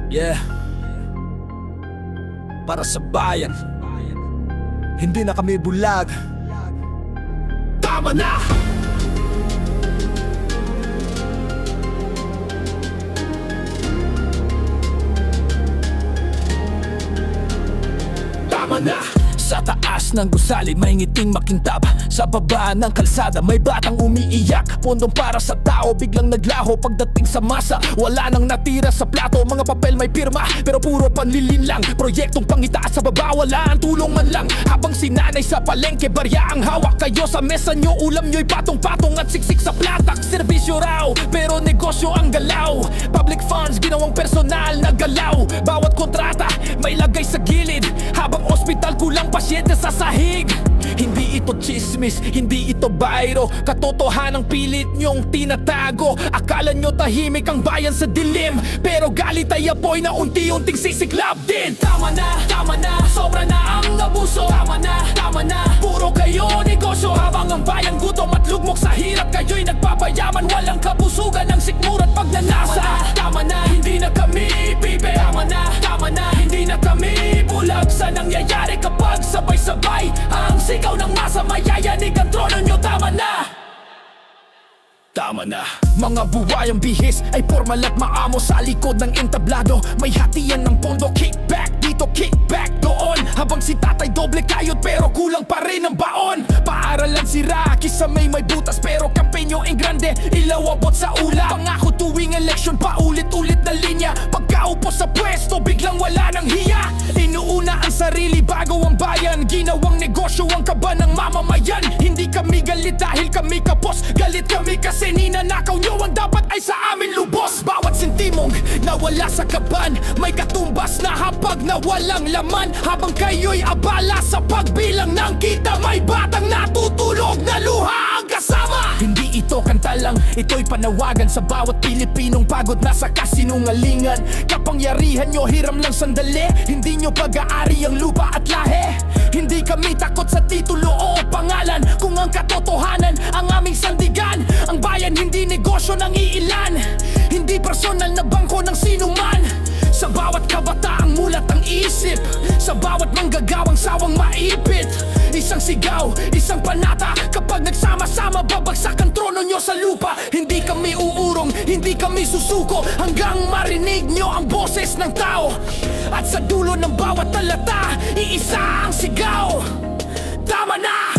Yeah. Para sa bayan. Hindi na kami bulag. Tama na! Tama na! Sa taas ng gusali may ngiting makintab. Sa baba ng kalsada may batang umiiyak. Pondong para sa tao biglang naglaho. Pagdating sa masa wala nang natira sa plato. Mga papel may pirma pero puro panlilin lang. Proyektong pangitaas sa baba wala ang tulong man lang. Habang sinanay sa palengke barya ang hawak. Kayo sa mesa nyo ulam nyo'y patong-patong at siksik sa platak. Serbisyo raw pero negosyo ang galaw. Public funds ginawang personal na galaw. Bawat kontrata may lagay sa gilid. Habang ospital kulang pasyente sa sahig. Hindi ito chismis, hindi ito bayro. Katotohanang pilit nyong tinatago. Akala nyo tahimik ang bayan sa dilim, pero galit ay apoy na unti-unting sisiklab din. Tama na, sobra na ang abuso. Tama na, puro kayo negosyo. Habang ang bayan gutom at lugmok sa hirap, kayo'y nagpapayaman. Walang kabusugan ng sikmura at pagnanasa. Tama na, hindi na kami pibe. Tama na, hindi na kami bulag sa nangyayari kapag sabay-sabay ang sigaw ng masa. Mayayanig ang trono nyo. Tama na! Tama na. Mga buwayang bihis ay formal at maamo. Sa likod ng entablado may hatian ng pondo. Kickback dito, kickback doon. Habang si tatay doble kayod pero kulang pa rin ang baon. Paaralan si Rocky sa may butas pero kampenyo ang grande. Ilaw abot sa ula. Pangako tuwing eleksyon paulit-ulit na linya. Pagkaupo sa pwesto biglang wala ng hiya. Inuuna ang sarili bago ang bayan. Ginawang negosyo ang kaba ng mamamayan. Hindi kami galit dahil kami kapos. Galit kami kasi ninanakaw nyo ang dapat ay sa amin lubos. Bawat sentimong nawala sa kaban may katumbas na hapag na walang laman. Habang kayo'y abala sa pagbilang ng kita, may batang natutulog na luha ang kasama. Hindi ito kanta lang, ito'y panawagan sa bawat Pilipinong pagod na sa kasinungalingan. Kapangyarihan nyo hiram lang sandali. Hindi nyo pag-aari ang lupa at lahi. Hindi kami takot sa titulo o pangalan. Kung ang katotohanan ang aming sandigan. Ang bayan hindi negosyo ng iilan. Hindi personal na bangko ng sinuman. Sa bawat kabataang mulat ang isip. Sa bawat manggagawang sawang maipit. Isang sigaw, isang panata. Kapag nagsama-sama babagsak ang trono nyo sa lupa. Hindi kami uurong, hindi kami susuko hanggang marinig nyo ang boses ng tao. At sa dulo ng bawat talata iisa ang sigaw. Tama na!